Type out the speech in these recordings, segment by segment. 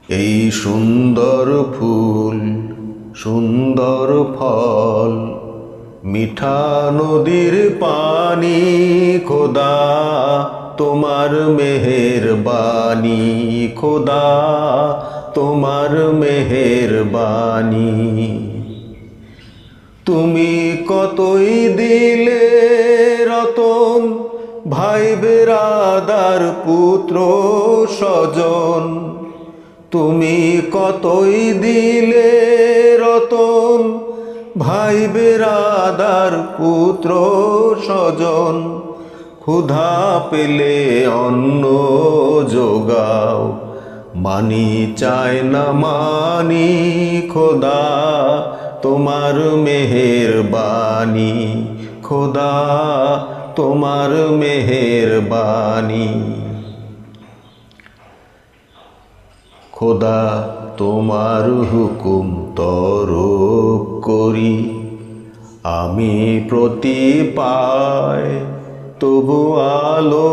এই সুন্দর ফুল সুন্দর ফল মিঠা নদীর পানি খোদা তোমার মেহেরবানি খোদা তোমার মেহেরবানি তুমি কতই দিলে রতন ভাই বেরাদার পুত্র স্বজন তুমি কতই দিলে রতন ভাই বেরাদার পুত্র স্বজন ক্ষুধা পেলে অন্ন যোগাও মানি চায় না মানি খোদা তোমার মেহেরবানি খোদা তোমার মেহেরবানি খোদা তোমার হুকুম তরক করি আমি প্রতি পায় তবু আলো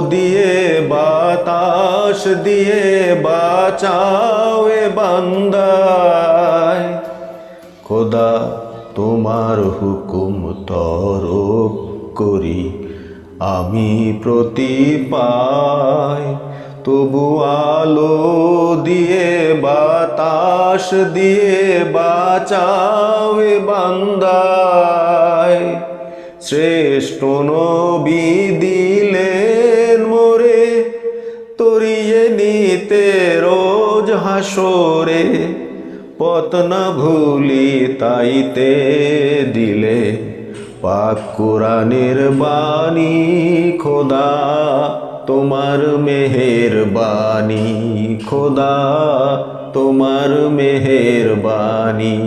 দিয়ে বাতাস দিয়ে বাঁচাও এ বান্দায় খোদা তোমার হুকুম তরক করি আমি প্রতি পায় তবু আলো দিয়ে বাতাস দিয়ে বাঁচাও এ বান্দায় শ্রেষ্ঠ নবী দিলেন মোরে তরিয়ে নিতে রোজ হাসরে পথ না ভুলি তাইতে দিলে পাক কোরআনের বাণী খোদা তোমার মেহেরবানি খোদা তোমার মেহেরবানি।